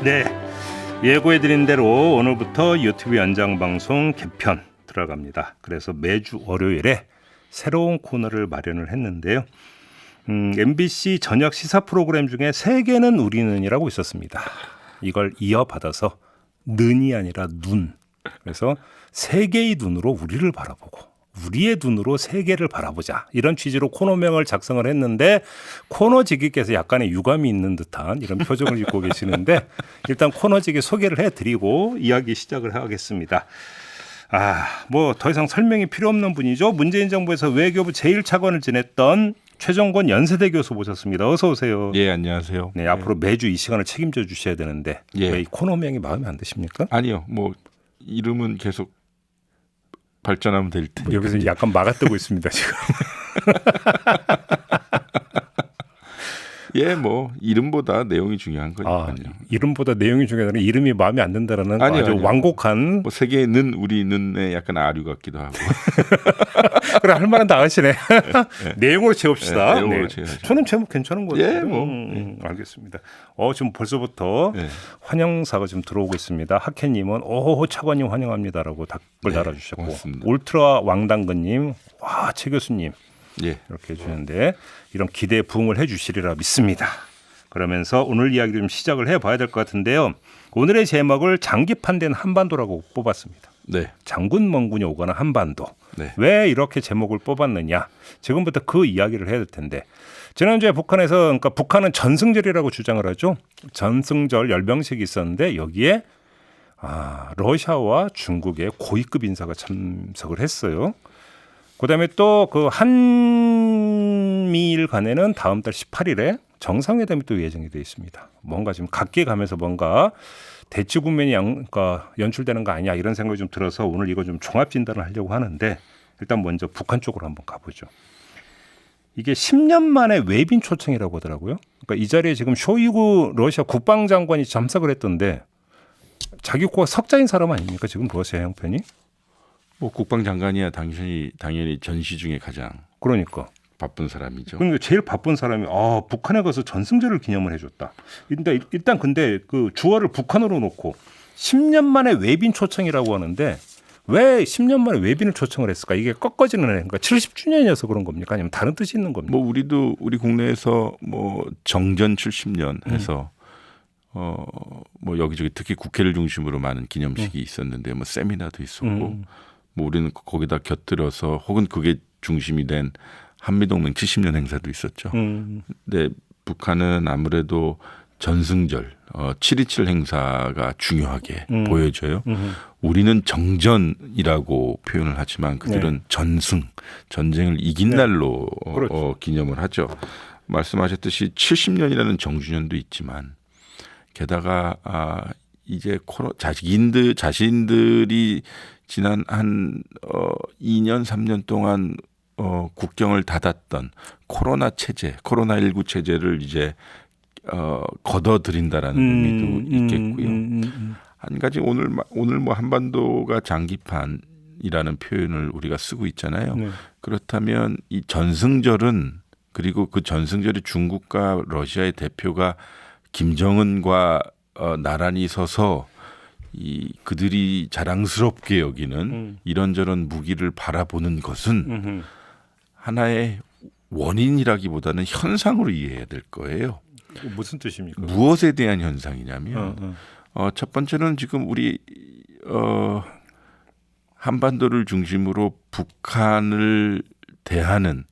네, 예고해드린 대로 오늘부터 유튜브 연장방송 개편 들어갑니다. 그래서 매주 월요일에 새로운 코너를 마련을 했는데요. MBC 저녁 시사 프로그램 중에 세계는 우리는이라고 있었습니다. 이걸 이어받아서 는이 아니라 눈. 그래서 세계의 눈으로 우리를 바라보고 우리의 눈으로 세계를 바라보자. 이런 취지로 코너명을 작성을 했는데 코너지기께서 약간의 유감이 있는 듯한 이런 표정을 짓고 계시는데 일단 코너지기 소개를 해드리고 이야기 시작을 하겠습니다. 뭐 더 이상 설명이 필요 없는 분이죠. 문재인 정부에서 외교부 제1차관을 지냈던 최정권 연세대 교수 모셨습니다. 어서 오세요. 예, 안녕하세요. 네, 앞으로 매주 이 시간을 책임져 주셔야 되는데 왜 이 코너명이 마음에 안 드십니까? 아니요, 뭐 이름은 계속 발전하면 될 테니까. 여기서 약간 막아뜨고 있습니다 지금. 예, 뭐 이름보다 내용이 중요한 거니까요. 이름보다 내용이 중요하다는 이름이 마음에 안 든다라는 아주 완곡한. 뭐 세계는 우리 눈에 약간 아류 같기도 하고. 그래 할 말은 다 하시네. 내용으로 채웁시다. 내용으로 채워야죠. 저는 제목 괜찮은 것 같아요. 예, 뭐. 알겠습니다. 지금 벌써부터 네. 환영사가 지금 들어오고 있습니다. 학회님은 오 차관님 환영합니다라고 댓글 달아주셨고, 고맙습니다. 울트라 왕당근님 와 최 교수님 예, 이렇게 해주는데 이런 기대에 부응을 해주시리라 믿습니다. 그러면서 오늘 이야기를 좀 시작을 해봐야 될 것 같은데요. 오늘의 제목을 장기판된 한반도라고 뽑았습니다. 네, 장군 멍군이 오거나 한반도. 네. 왜 이렇게 제목을 뽑았느냐. 지금부터 그 이야기를 해야 될 텐데 지난주에 북한에서 그러니까 북한은 전승절이라고 주장을 하죠. 전승절 열병식이 있었는데 여기에 러시아와 중국의 고위급 인사가 참석을 했어요. 그다음에 또 그 한미일 간에는 다음 달 18일에 정상회담이 또 예정이 되어 있습니다. 뭔가 지금 각기 가면서 뭔가 대치 국면이 그러니까 연출되는 거 아니야 이런 생각이 좀 들어서 오늘 이거 좀 종합 진단을 하려고 하는데 일단 먼저 북한 쪽으로 한번 가보죠. 이게 10년 만에 외빈 초청이라고 하더라고요. 그러니까 이 자리에 지금 쇼이구 러시아 국방장관이 참석을 했던데 자기 코가 석자인 사람 아닙니까 지금 러시아 형편이? 뭐 국방장관이야 당연히 전시 중에 가장 그러니까 바쁜 사람이죠. 그러니까 제일 바쁜 사람이 북한에 가서 전승절을 기념을 해줬다. 일단 근데 그 주어를 북한으로 놓고 10년 만에 외빈 초청이라고 하는데 왜 10년 만에 외빈을 초청을 했을까? 이게 꺾어지는 그러니까 70주년이어서 그런 겁니까? 아니면 다른 뜻이 있는 겁니까? 뭐 우리 국내에서 뭐 정전 70년 해서 뭐 여기저기 특히 국회를 중심으로 많은 기념식이 있었는데 뭐 세미나도 있었고 뭐 우리는 거기다 곁들여서 혹은 그게 중심이 된 한미동맹 70년 행사도 있었죠. 근데 북한은 아무래도 전승절 7.27 행사가 중요하게 보여져요. 우리는 정전이라고 표현을 하지만 그들은 전승, 전쟁을 이긴 날로 기념을 하죠. 말씀하셨듯이 70년이라는 정주년도 있지만 게다가 이제 자신들이 지난 한 2년 3년 동안 국경을 닫았던 코로나19 체제를 이제 걷어들인다라는 의미도 있겠고요. 한 가지 오늘 뭐 한반도가 장기판이라는 표현을 우리가 쓰고 있잖아요. 그렇다면 이 전승절은 그리고 그 전승절이 중국과 러시아의 대표가 김정은과 나란히 서서 그들이 자랑스럽게 여기는 이런저런 무기를 바라보는 것은 하나의 원인이라기보다는 현상으로 이해해야 될 거예요. 무슨 뜻입니까? 무엇에 대한 현상이냐면 첫 번째는 지금 우리 한반도를 중심으로 북한을 대하는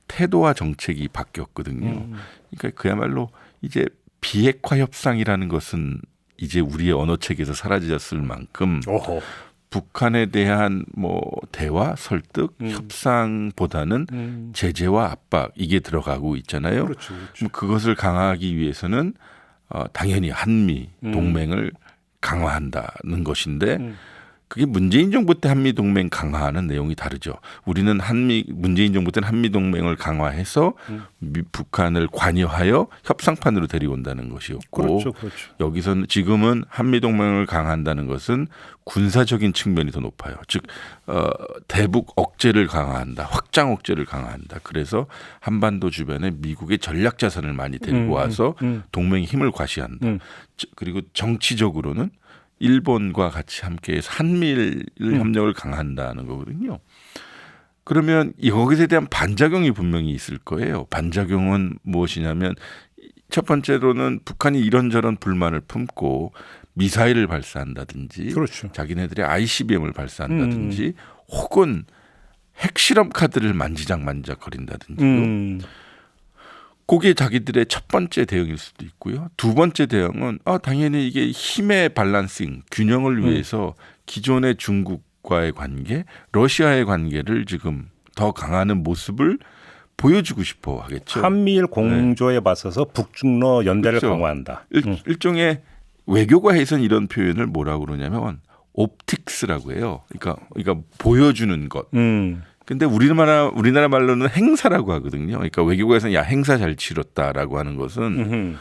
태도와 정책이 바뀌었거든요. 그러니까 그야말로 이제 비핵화 협상이라는 것은 이제 우리의 언어책에서 사라졌을 만큼 북한에 대한 뭐 대화, 설득, 협상보다는 제재와 압박 이게 들어가고 있잖아요. 그렇죠. 그것을 강화하기 위해서는 당연히 한미 동맹을 강화한다는 것인데 그게 문재인 정부 때 한미 동맹 강화하는 내용이 다르죠. 우리는 문재인 정부 때는 한미 동맹을 강화해서 북한을 관여하여 협상판으로 데려온다는 것이었고, 그렇죠, 그렇죠. 여기서는 지금은 한미 동맹을 강화한다는 것은 군사적인 측면이 더 높아요. 즉 대북 억제를 강화한다, 확장 억제를 강화한다. 그래서 한반도 주변에 미국의 전략 자산을 많이 데리고 와서 동맹의 힘을 과시한다. 그리고 정치적으로는 일본과 같이 함께해서 한미일 협력을 강화한다는 거거든요. 그러면 여기에 대한 반작용이 분명히 있을 거예요. 반작용은 무엇이냐면 첫 번째로는 북한이 이런저런 불만을 품고 미사일을 발사한다든지, 그렇죠. 자기네들의 ICBM을 발사한다든지, 혹은 핵실험 카드를 만지작거린다든지, 그게 자기들의 첫 번째 대응일 수도 있고요. 두 번째 대응은 당연히 이게 힘의 밸런싱, 균형을 위해서 기존의 중국과의 관계, 러시아의 관계를 지금 더 강화하는 모습을 보여주고 싶어 하겠죠. 한미일 공조에 맞서서 북중러 연대를 그렇죠. 강화한다. 일종의 외교가에서는 이런 표현을 뭐라고 그러냐면 옵틱스라고 해요. 그러니까 보여주는 것. 근데 우리나라 말로는 행사라고 하거든요. 그러니까 외교가에서는 야 행사 잘 치렀다라고 하는 것은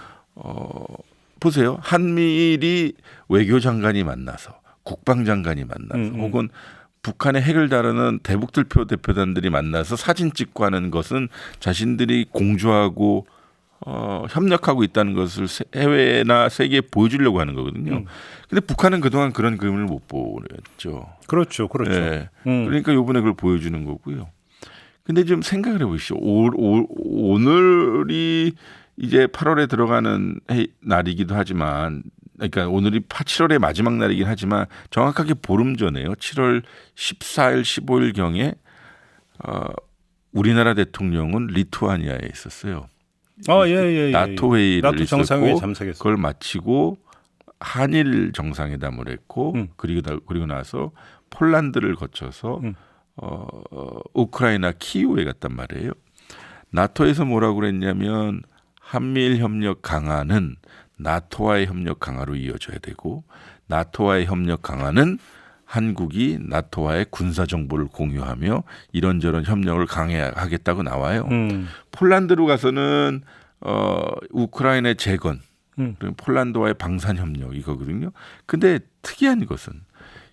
보세요. 한미일이 외교장관이 만나서, 국방장관이 만나서, 혹은 북한의 핵을 다루는 대북들표 대표단들이 만나서 사진 찍고 하는 것은 자신들이 공조하고 협력하고 있다는 것을 해외나 세계에 보여주려고 하는 거거든요. 근데 북한은 그동안 그런 그림을 못 보였죠. 그렇죠, 그렇죠. 네. 그러니까 이번에 그걸 보여주는 거고요. 근데 좀 생각을 해보시죠. 오늘이 이제 8월에 들어가는 날이기도 하지만, 그러니까 오늘이 7월의 마지막 날이긴 하지만 정확하게 보름 전에요. 7월 14일, 15일 경에 우리나라 대통령은 리투아니아에 있었어요. 예. 나토 회의를 나토 정상회의 있었고, 참석했어요. 그걸 마치고 한일 정상회담을 했고, 그리고 나서 폴란드를 거쳐서 우크라이나 키이우에 갔단 말이에요. 나토에서 뭐라고 그랬냐면 한미일 협력 강화는 나토와의 협력 강화로 이어져야 되고, 나토와의 협력 강화는 한국이 나토와의 군사 정보를 공유하며 이런저런 협력을 강화하겠다고 나와요. 폴란드로 가서는 우크라이나의 재건, 그리고 폴란드와의 방산 협력 이거거든요. 근데 특이한 것은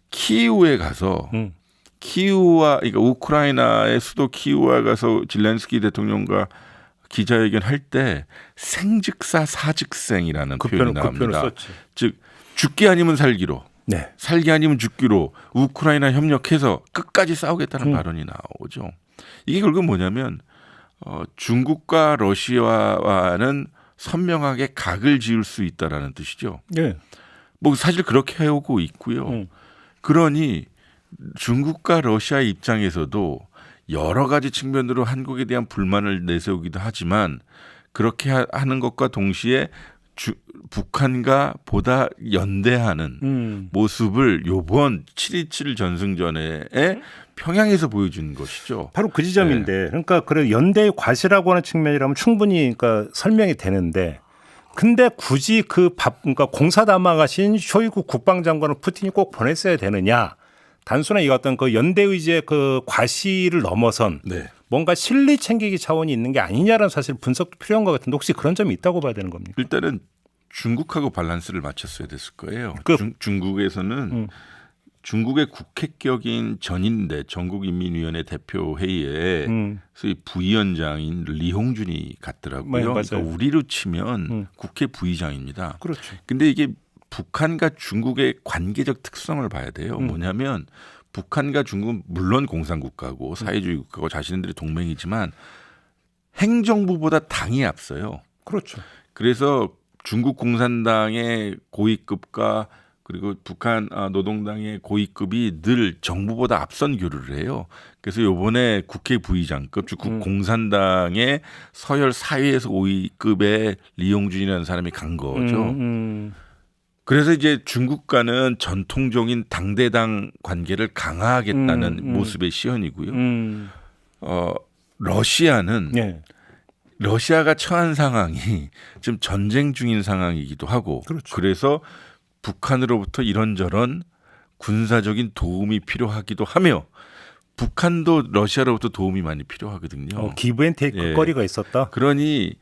키이우에 가서 그러니까 우크라이나의 수도 키이우에 가서 zel렌스키 대통령과 기자회견 할 때 생즉사 사즉생이라는 표현이 나옵니다. 즉 죽기 아니면 살기로, 네. 살기 아니면 죽기로 우크라이나 협력해서 끝까지 싸우겠다는 발언이 나오죠. 이게 결국 뭐냐면 중국과 러시아와는 선명하게 각을 지을 수 있다라는 뜻이죠. 네. 뭐 사실 그렇게 해오고 있고요. 그러니 중국과 러시아 입장에서도 여러 가지 측면으로 한국에 대한 불만을 내세우기도 하지만, 그렇게 하는 것과 동시에 북한과 보다 연대하는 모습을 요번 7.27 전승전에 평양에서 보여준 것이죠. 바로 그 지점인데, 네. 그러니까 그래 연대의 과시라고 하는 측면이라면 충분히 그러니까 설명이 되는데, 근데 굳이 그러니까 공사담화가신 쇼이구 국방장관을 푸틴이 꼭 보냈어야 되느냐? 단순한 이 어떤 그 연대 의지의 그 과시를 넘어선 네. 뭔가 실리 챙기기 차원이 있는 게 아니냐라는 사실 분석도 필요한 것 같은데, 혹시 그런 점이 있다고 봐야 되는 겁니까? 일단은 중국하고 밸런스를 맞췄어야 됐을 거예요. 중국에서는 중국의 국회격인 전인대 전국인민위원회 대표회의에 소위 부위원장인 리홍준이 갔더라고요. 맞아요. 그러니까 우리로 치면 국회 부의장입니다. 그렇죠. 근데 이게 북한과 중국의 관계적 특성을 봐야 돼요. 뭐냐면 북한과 중국은 물론 공산국가고 사회주의 국가고 자신들의 동맹이지만 행정부보다 당이 앞서요. 그렇죠. 그래서 중국 공산당의 고위급과 그리고 북한 노동당의 고위급이 늘 정부보다 앞선 교류를 해요. 그래서 이번에 국회 부의장급, 즉 공산당의 서열 4위에서 5위급의 리용준이라는 사람이 간 거죠. 그래서 이제 중국과는 전통적인 당대당 관계를 강화하겠다는 모습의 시현이고요. 러시아는 네. 러시아가 처한 상황이 지금 전쟁 중인 상황이기도 하고, 그렇죠. 그래서 북한으로부터 이런저런 군사적인 도움이 필요하기도 하며 북한도 러시아로부터 도움이 많이 필요하거든요. 기브앤테이크 예. 거리가 있었다. 그러니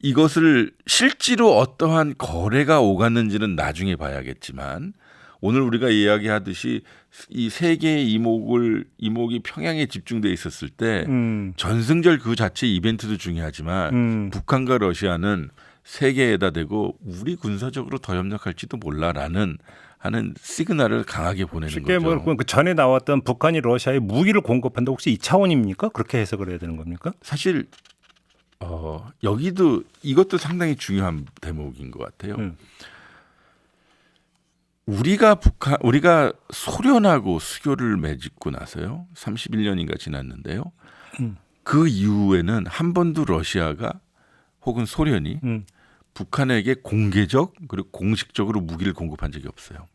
이것을 실제로 어떠한 거래가 오갔는지는 나중에 봐야겠지만 오늘 우리가 이야기하듯이 이 세 개의 이목이 평양에 집중돼 있었을 때 전승절 그 자체 이벤트도 중요하지만 북한과 러시아는 세계에다 대고 우리 군사적으로 더 협력할지도 몰라라는 하는 시그널을 강하게 보내는 쉽게 거죠. 뭐 그 전에 나왔던 북한이 러시아에 무기를 공급한다 혹시 이 차원입니까? 그렇게 해석을 해야 되는 겁니까? 사실 여기도 이것도 상당히 중요한 대목인 것 같아요. 우리가 소련하고 수교를 맺고 나서요. 31년인가 지났는데요. 그 이후에는 한 번도 러시아가 혹은 소련이 북한에게 공개적 그리고 공식적으로 무기를 공급한 적이 없어요.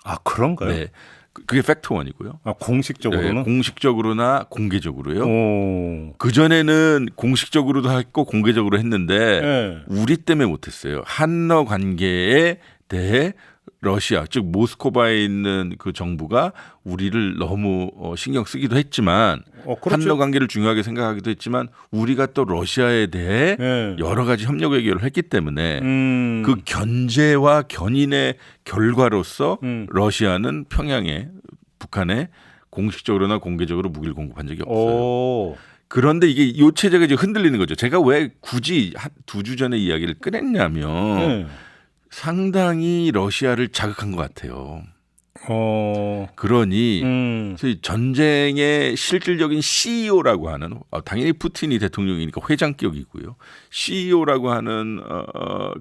아 그런가요? 네, 그게 팩트 원이고요. 아, 공식적으로는? 네, 공식적으로나 공개적으로요. 오. 그 전에는 공식적으로도 했고 공개적으로 했는데 네. 우리 때문에 못했어요. 한러 관계에 대해 러시아 즉 모스크바에 있는 그 정부가 우리를 너무 신경 쓰기도 했지만 그렇죠. 한러 관계를 중요하게 생각하기도 했지만 우리가 또 러시아에 대해 네. 여러 가지 협력 외교를 했기 때문에 그 견제와 견인의 결과로서 러시아는 평양에 북한에 공식적으로나 공개적으로 무기를 공급한 적이 없어요. 오. 그런데 이게 이 체제가 이제 흔들리는 거죠. 제가 왜 굳이 한 2주 전에 이야기를 꺼냈냐면 네. 상당히 러시아를 자극한 것 같아요. 그러니 소위 전쟁의 실질적인 CEO라고 하는 당연히 푸틴이 대통령이니까 회장격이고요. CEO라고 하는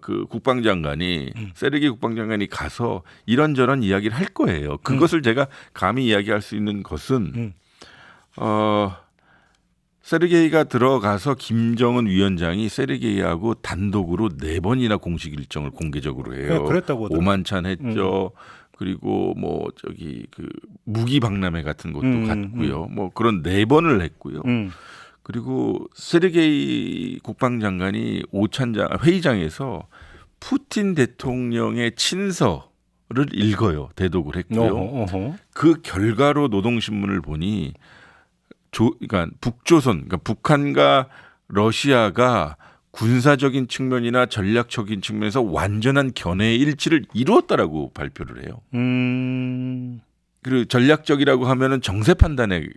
그 국방장관이 세르게이 국방장관이 가서 이런저런 이야기를 할 거예요. 그것을 제가 감히 이야기할 수 있는 것은 세르게이가 들어가서 김정은 위원장이 세르게이하고 단독으로 4번이나 공식 일정을 공개적으로 해요. 네, 그랬다고 하더라고요. 오만찬 했죠. 그리고 뭐 저기 그 무기 박람회 같은 것도 갔고요. 뭐 그런 4번을 했고요. 그리고 세르게이 국방장관이 회의장에서 푸틴 대통령의 친서를 읽어요. 대독을 했고요. 그 결과로 노동신문을 보니 그러니까 북조선, 그러니까 북한과 러시아가 군사적인 측면이나 전략적인 측면에서 완전한 견해의 일치를 이루었다라고 발표를 해요. 그리고 전략적이라고 하면은 정세 판단의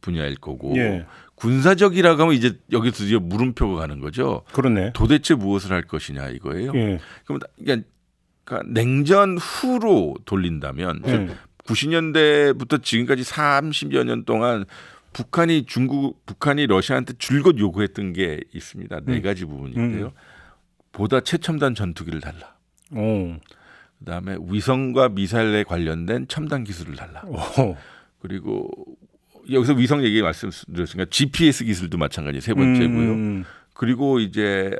분야일 거고 예. 군사적이라고 하면 이제 여기서 드디어 물음표가 가는 거죠. 그러네. 도대체 무엇을 할 것이냐 이거예요. 예. 그러니까 냉전 후로 돌린다면 90년대부터 지금까지 30여 년 동안 북한이 러시아한테 줄곧 요구했던 게 있습니다. 4가지 부분인데요. 보다 최첨단 전투기를 달라. 그다음에 위성과 미사일에 관련된 첨단 기술을 달라. 그리고 여기서 위성 얘기 말씀드렸으니까 GPS 기술도 마찬가지 3번째고요. 그리고 이제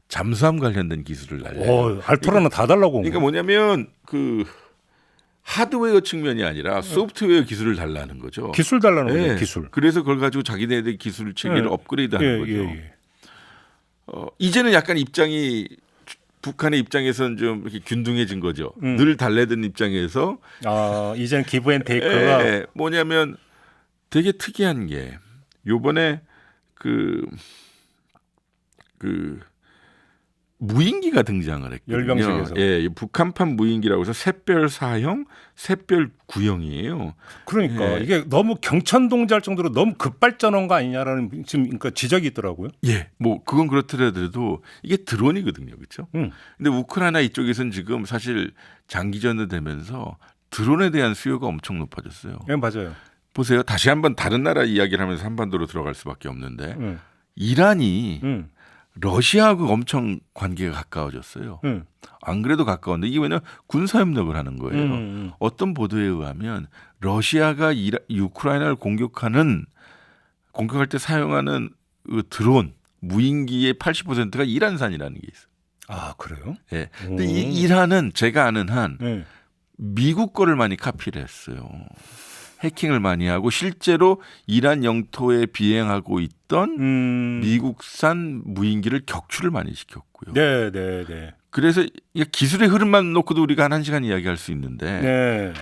잠수함 관련된 기술을 달라요. 알토라는 다 달라고 온 그러니까 뭐냐면 그 하드웨어 측면이 아니라 소프트웨어 기술을 달라는 거죠. 기술 달라는 네. 거죠. 기술. 그래서 그걸 가지고 자기네들 기술 체계를 업그레이드하는 거죠. 이제는 약간 입장이 북한의 입장에서는 좀 이렇게 균등해진 거죠. 늘 달래던 입장에서 이제는 기브앤테이크가 뭐냐면 되게 특이한 게 요번에 그 무인기가 등장을 했거든요. 열병식에서. 예, 북한판 무인기라고 해서 샛별 4형, 샛별 9형이에요. 그러니까 예. 이게 너무 경천동지할 정도로 너무 급발전한 거 아니냐라는 지금 그러니까 지적이 있더라고요. 예, 뭐 그건 그렇더라도 이게 드론이거든요, 그렇죠? 근데 우크라이나 이쪽에서는 지금 사실 장기전을 되면서 드론에 대한 수요가 엄청 높아졌어요. 네, 맞아요. 보세요, 다시 한번 다른 나라 이야기를 하면서 한반도로 들어갈 수밖에 없는데 이란이 러시아하고 엄청 관계가 가까워졌어요. 안 그래도 가까운데 이게 왜냐하면 군사협력을 하는 거예요. 어떤 보도에 의하면 러시아가 우크라이나를 공격할 때 사용하는 그 드론 무인기의 80%가 이란산이라는 게 있어요. 아 그래요? 예. 근데 이 이란은 제가 아는 한 미국 거를 많이 카피를 했어요. 해킹을 많이 하고 실제로 이란 영토에 비행하고 있던 미국산 무인기를 격추를 많이 시켰고요. 네. 그래서 기술의 흐름만 놓고도 우리가 한 1시간 이야기할 수 있는데 네.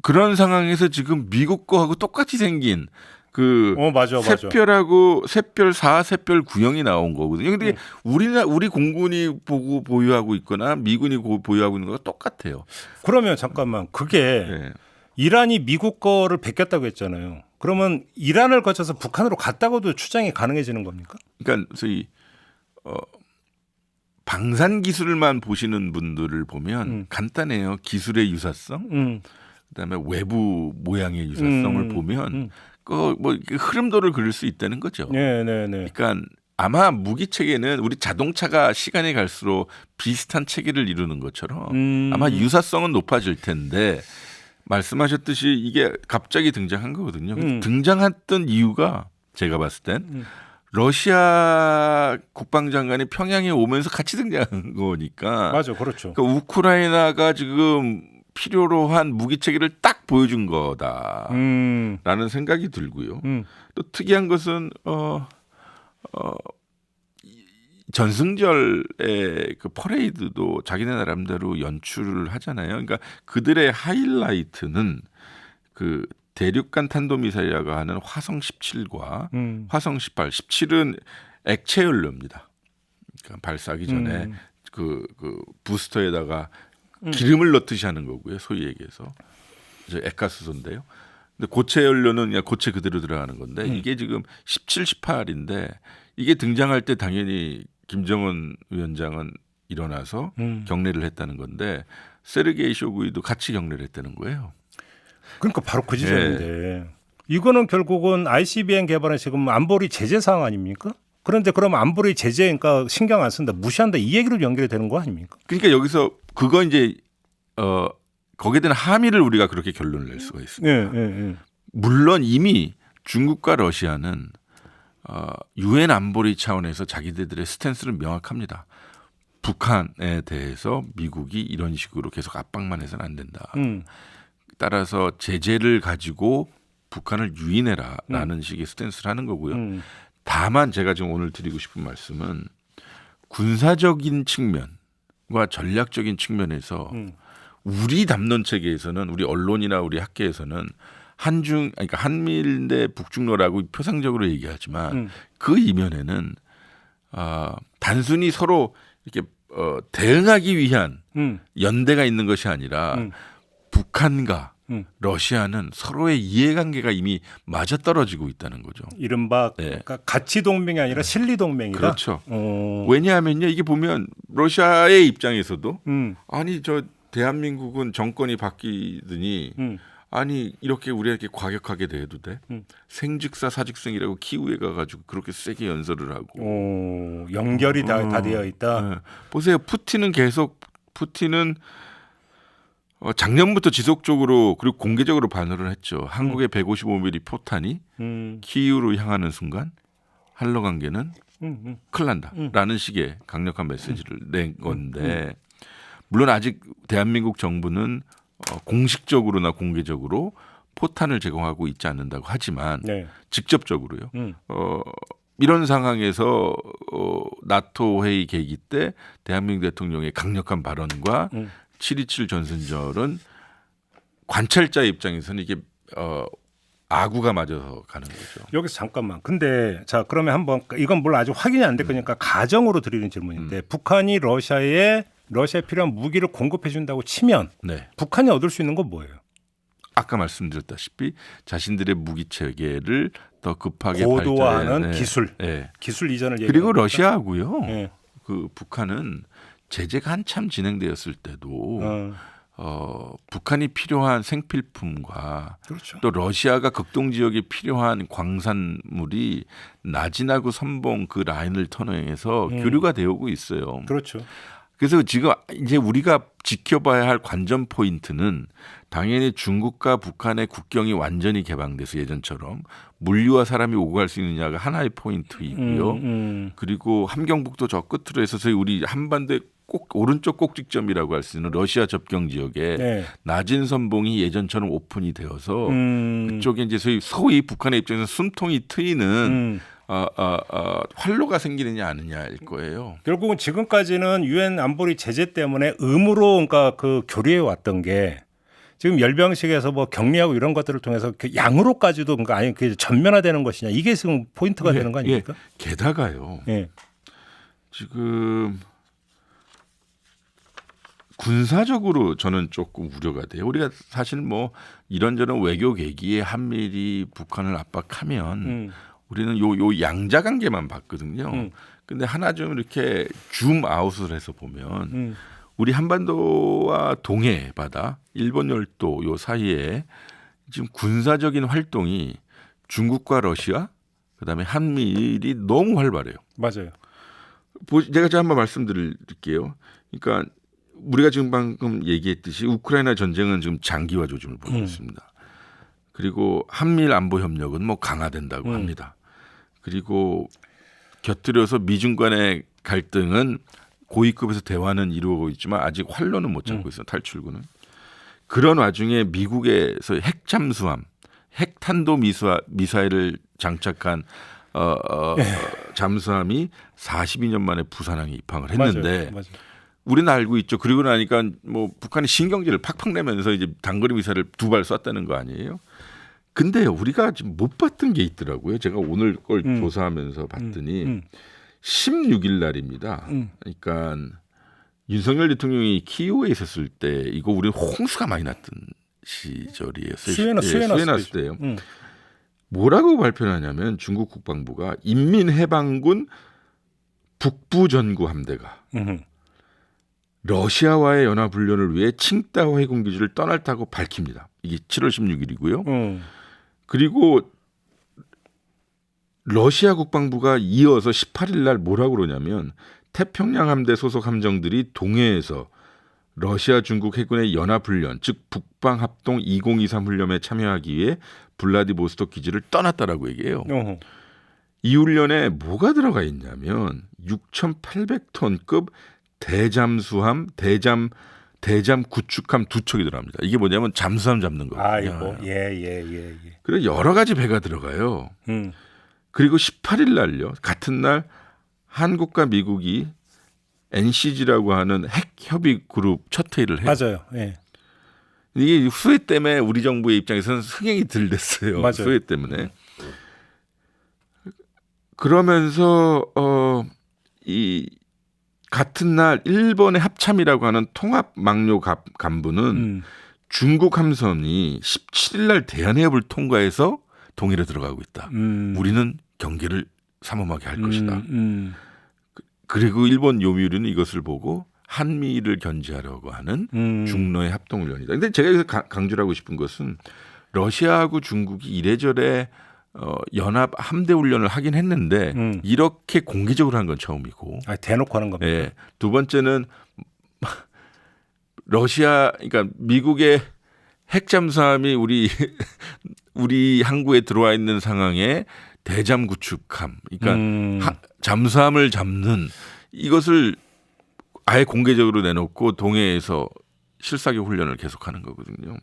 그런 상황에서 지금 미국 거하고 똑같이 생긴 그 맞아. 샛별하고 샛별 4, 샛별 9형이 나온 거거든요. 근데 우리 공군이 보유하고 있거나 미군이 보유하고 있는 거가 똑같아요. 그러면 잠깐만 그게 네. 이란이 미국 거를 베꼈다고 했잖아요. 그러면 이란을 거쳐서 북한으로 갔다고도 추정이 가능해지는 겁니까? 그러니까 소위 방산 기술만 보시는 분들을 보면 간단해요. 기술의 유사성, 그다음에 외부 모양의 유사성을 보면 그 뭐 흐름도를 그릴 수 있다는 거죠. 네. 그러니까 아마 무기 체계는 우리 자동차가 시간이 갈수록 비슷한 체계를 이루는 것처럼 아마 유사성은 높아질 텐데 말씀하셨듯이 이게 갑자기 등장한 거거든요. 등장했던 이유가 제가 봤을 땐 러시아 국방장관이 평양에 오면서 같이 등장한 거니까. 맞아, 그렇죠. 그러니까 우크라이나가 지금 필요로 한 무기 체계를 딱 보여준 거다라는 생각이 들고요. 또 특이한 것은 전승절의 그 퍼레이드도 자기네 나름대로 연출을 하잖아요. 그러니까 그들의 하이라이트는 그 대륙간 탄도미사일이라고 하는 화성 17과 화성 18, 17은 액체 연료입니다. 그러니까 발사하기 전에 그 부스터에다가 기름을 넣듯이 하는 거고요. 소위 얘기해서 액가수소인데요. 근데 고체 연료는 그냥 고체 그대로 들어가는 건데 이게 지금 17, 18인데 이게 등장할 때 당연히 김정은 위원장은 일어나서 경례를 했다는 건데 세르게이 쇼구이도 같이 경례를 했다는 거예요. 그러니까 바로 그 지점인데 이거는 결국은 ICBM 개발은 지금 안보리 제재 사항 아닙니까? 그런데 그러면 안보리 제재니까 신경 안 쓴다, 무시한다 이 얘기로 연결이 되는 거 아닙니까? 그러니까 여기서 그거 이제 거기에 대한 함의를 우리가 그렇게 결론을 낼 수가 있습니다. 네. 물론 이미 중국과 러시아는 유엔 안보리 차원에서 자기들의 스탠스를 명확합니다. 북한에 대해서 미국이 이런 식으로 계속 압박만 해서는 안 된다. 따라서 제재를 가지고 북한을 유인해라라는 식의 스탠스를 하는 거고요. 다만 제가 지금 오늘 드리고 싶은 말씀은 군사적인 측면과 전략적인 측면에서 우리 담론 체계에서는 우리 언론이나 우리 학계에서는 그러니까 한미일 대 북중로라고 표상적으로 얘기하지만 그 이면에는 단순히 서로 이렇게 대응하기 위한 연대가 있는 것이 아니라 북한과 러시아는 서로의 이해관계가 이미 맞아떨어지고 있다는 거죠. 이른바 네. 그러니까 가치 동맹이 아니라 실리 동맹이다. 그렇죠. 왜냐하면요, 이게 보면 러시아의 입장에서도 아니 저 대한민국은 정권이 바뀌더니 아니 이렇게 우리에게 과격하게 대해도 돼? 생즉사 사직생이라고 키우에 가가지고 그렇게 세게 연설을 하고 연결이 다 되어 있다. 네. 보세요, 푸틴은 작년부터 지속적으로 그리고 공개적으로 반발을 했죠. 한국의 155mm 포탄이 키이우로 향하는 순간 한러 관계는 큰일 난다라는 식의 강력한 메시지를 낸 건데 물론 아직 대한민국 정부는 공식적으로나 공개적으로 포탄을 제공하고 있지 않는다고 하지만 네. 직접적으로요. 이런 상황에서 나토 회의 계기 때 대한민국 대통령의 강력한 발언과 7.27 전승절은 관찰자 입장에서는 이게 아구가 맞아서 가는 거죠. 여기서 잠깐만. 근데 자 그러면 한번 이건 물론 아직 확인이 안 될 거니까 가정으로 드리는 질문인데 북한이 러시아에 필요한 무기를 공급해 준다고 치면 네. 북한이 얻을 수 있는 건 뭐예요? 아까 말씀드렸다시피 자신들의 무기 체계를 더 급하게 고도화하는 발전해, 기술, 네. 기술 이전을 그리고 얘기합니까? 러시아하고요. 네. 그 북한은 제재가 한참 진행되었을 때도 북한이 필요한 생필품과 그렇죠. 또 러시아가 극동 지역에 필요한 광산물이 나진하고 선봉 그 라인을 터너해서 교류가 되어 오고 있어요. 그렇죠. 그래서 지금 이제 우리가 지켜봐야 할 관전 포인트는 당연히 중국과 북한의 국경이 완전히 개방돼서 예전처럼 물류와 사람이 오고 갈 수 있느냐가 하나의 포인트이고요. 그리고 함경북도 저 끝으로 해서 저희 우리 한반도의 꼭 오른쪽 꼭지점이라고 할 수 있는 러시아 접경 지역에 네. 낮은 선봉이 예전처럼 오픈이 되어서 그쪽에 이제 소위 북한의 입장에서 숨통이 트이는 활로가 생기느냐 아니냐일 거예요. 결국은 지금까지는 유엔 안보리 제재 때문에 의무로 그러니까 그 교류해 왔던 게 지금 열병식에서 뭐 격리하고 이런 것들을 통해서 그 양으로까지도 그러니까 아니 그 전면화되는 것이냐 이게 지금 포인트가 되는 거 아닙니까? 게다가요. 예. 지금 군사적으로 저는 조금 우려가 돼요. 우리가 사실 뭐 이런저런 외교 계기에 한미일이 북한을 압박하면 우리는 요 양자 관계만 봤거든요. 근데 하나 좀 이렇게 줌 아웃을 해서 보면 우리 한반도와 동해 바다, 일본 열도 요 사이에 지금 군사적인 활동이 중국과 러시아, 그다음에 한미일이 너무 활발해요. 맞아요. 제가 한번 말씀드릴게요. 그러니까 우리가 지금 방금 얘기했듯이 우크라이나 전쟁은 지금 장기화 조짐을 보이고 있습니다. 그리고 한미일 안보 협력은 뭐 강화된다고 합니다. 그리고 곁들여서 미중 간의 갈등은 고위급에서 대화는 이루어지고 있지만 아직 활로는 못 잡고 있어요. 탈출구는. 그런 와중에 미국에서 핵 잠수함, 핵 탄도 미사일을 장착한 잠수함이 42년 만에 부산항에 입항을 했는데 맞아요. 우리는 알고 있죠. 그리고 나니까 뭐 북한이 신경질을 팍팍 내면서 이제 단거리 미사일을 2발 쐈다는 거 아니에요. 근데 우리가 지금 못 봤던 게 있더라고요. 제가 오늘 걸 조사하면서 봤더니 16일 날입니다. 그러니까 윤석열 대통령이 키이우에 있었을 때 이거 우리는 홍수가 많이 났던 시절이에요. 수해 났을 때요. 뭐라고 발표하냐면 중국 국방부가 인민해방군 북부 전구 함대가 러시아와의 연합훈련을 위해 칭다오 해군기지를 떠났다고 밝힙니다. 이게 7월 16일이고요. 그리고 러시아 국방부가 이어서 18일 날 뭐라고 그러냐면 태평양 함대 소속 함정들이 동해에서 러시아 중국 해군의 연합훈련 즉 북방합동 2023 훈련에 참여하기 위해 블라디보스토크 기지를 떠났다라고 얘기해요. 이 훈련에 뭐가 들어가 있냐면 6,800톤급 대잠수함, 대잠 구축함 2척이 들어갑니다. 이게 뭐냐면 잠수함 잡는 거거든요. 아이고, 예. 그래서 여러 가지 배가 들어가요. 그리고 18일 날요. 같은 날 한국과 미국이 NCG라고 하는 핵 협의 그룹 첫 회의를 해요. 맞아요. 예. 이게 수해 때문에 우리 정부의 입장에서는 흥행이 덜 됐어요. 맞아요. 수해 때문에. 그러면서 이 같은 날 일본의 합참이라고 하는 통합 막료 간부는 중국 함선이 17일 날 대한해협을 통과해서 동해로 들어가고 있다. 우리는 경계를 삼엄하게 할 것이다. 그리고 일본 요미우리는 이것을 보고 한미를 견제하려고 하는 중러의 합동훈련이다. 그런데 제가 여기서 강조를 하고 싶은 것은 러시아하고 중국이 이래저래 연합 함대 훈련을 하긴 했는데 이렇게 공개적으로 한 건 처음이고. 대놓고 하는 겁니다. 예, 두 번째는 러시아, 그러니까 미국의 핵 잠수함이 우리 항구에 들어와 있는 상황에 대잠 구축함, 그러니까 잠수함을 잡는 이것을 아예 공개적으로 내놓고 동해에서 실사격 훈련을 계속하는 거거든요.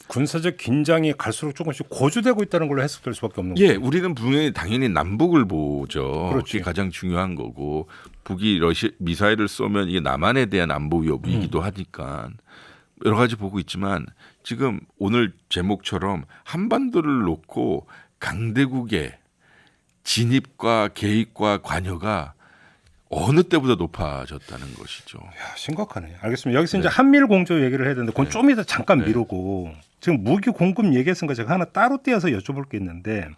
군사적 긴장이 갈수록 조금씩 고조되고 있다는 걸로 해석될 수밖에 없는 거죠. 예, 우리는 분명히 당연히 남북을 보죠. 그렇지. 그게 가장 중요한 거고 북이 미사일을 쏘면 이게 남한에 대한 안보 위협이기도 하니까 여러 가지 보고 있지만 지금 오늘 제목처럼 한반도를 놓고 강대국의 진입과 개입과 관여가 어느 때보다 높아졌다는 것이죠. 야, 심각하네. 알겠습니다. 여기서 이제 한미일 공조 얘기를 해야 되는데 그건 좀 이따 잠깐 미루고 지금 무기 공급 얘기했으니까 제가 하나 따로 떼어서 여쭤볼 게 있는데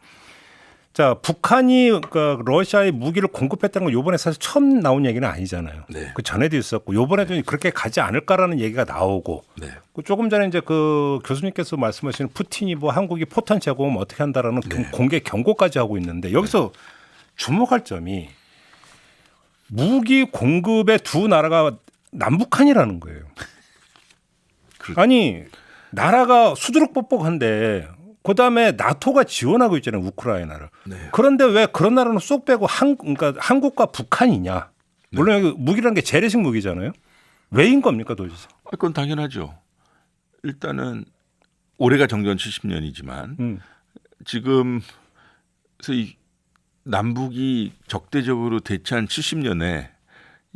자 북한이 그러니까 러시아에 무기를 공급했다는 건 이번에 사실 처음 나온 얘기는 아니잖아요. 네. 그 전에도 있었고 이번에도 그렇게 가지 않을까라는 얘기가 나오고 네. 조금 전에 이제 그 교수님께서 말씀하시는 푸틴이 뭐 한국이 포탄 제공하면 어떻게 한다라는 공개 경고까지 하고 있는데 여기서 주목할 점이 무기 공급의 두 나라가 남북한이라는 거예요. 아니 나라가 수두룩뻑뻑한데 그다음에 나토가 지원하고 있잖아요. 우크라이나를. 네. 그런데 왜 그런 나라는 쏙 빼고 그러니까 한국과 북한이냐. 물론 여기 무기라는 게 재래식 무기잖아요. 왜인 겁니까 도대체? 그건 당연하죠. 일단은 올해가 정전 70년이지만 지금 이 남북이 적대적으로 대치한 70년에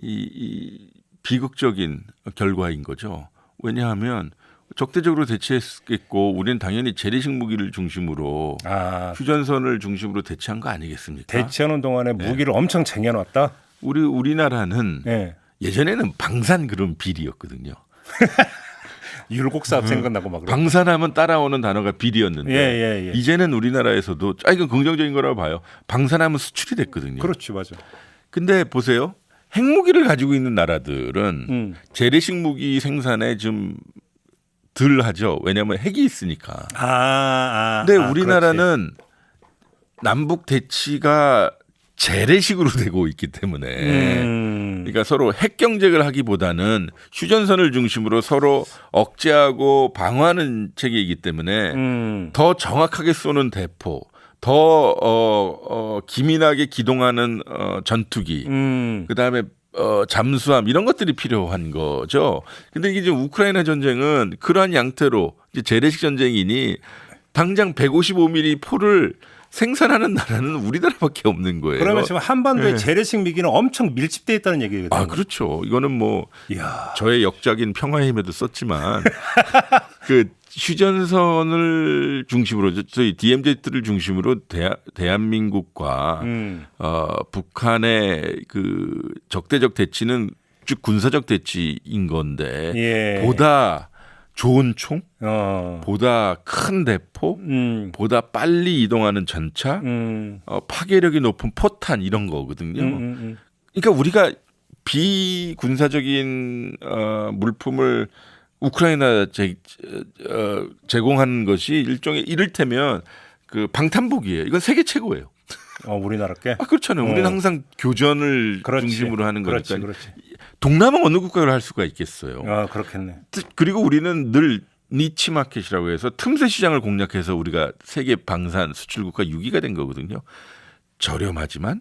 이 비극적인 결과인 거죠. 왜냐하면 적대적으로 대치했겠고 우리는 당연히 재래식 무기를 중심으로 휴전선을 중심으로 대치한 거 아니겠습니까? 대치하는 동안에 무기를 엄청 쟁여놨다. 우리나라는 예전에는 방산 그런 비리였거든요. 율곡사업 생각나고 막. 방산하면 따라오는 단어가 비리였는데 이제는 우리나라에서도 이건 긍정적인 거라고 봐요. 방산하면 수출이 됐거든요. 그렇지, 맞아. 근데 보세요. 핵무기를 가지고 있는 나라들은 재래식 무기 생산에 좀 덜 하죠. 왜냐하면 핵이 있으니까. 근데 우리나라는 남북 대치가 재래식으로 되고 있기 때문에 그러니까 서로 핵 경쟁을 하기보다는 휴전선을 중심으로 서로 억제하고 방어하는 체계이기 때문에 더 정확하게 쏘는 대포, 더 기민하게 기동하는 전투기, 그다음에 잠수함 이런 것들이 필요한 거죠. 근데 이게 지금 우크라이나 전쟁은 그러한 양태로 이제 재래식 전쟁이니 당장 155mm 포를 생산하는 나라는 우리나라밖에 없는 거예요. 그러면 지금 한반도의 재래식 미기는 엄청 밀집돼 있다는 얘기거든요. 그렇죠. 이거는 뭐 저의 역작인 평화의 힘에도 썼지만 그 휴전선을 중심으로 저희 DMZ를 중심으로 대한민국과 북한의 그 적대적 대치는 즉 군사적 대치인 건데 보다 좋은 총, 보다 큰 대포, 보다 빨리 이동하는 전차, 파괴력이 높은 포탄 이런 거거든요. 그러니까 우리가 비군사적인 물품을 우크라이나 제공한 것이 일종의 이를테면 그 방탄복이에요. 이건 세계 최고예요. 우리나라께? 그렇잖아요. 우리는 항상 교전을 중심으로 하는 거니까. 동남아 어느 국가를 할 수가 있겠어요. 그렇겠네. 그리고 우리는 늘 니치 마켓이라고 해서 틈새 시장을 공략해서 우리가 세계 방산 수출국가 6위가 된 거거든요. 저렴하지만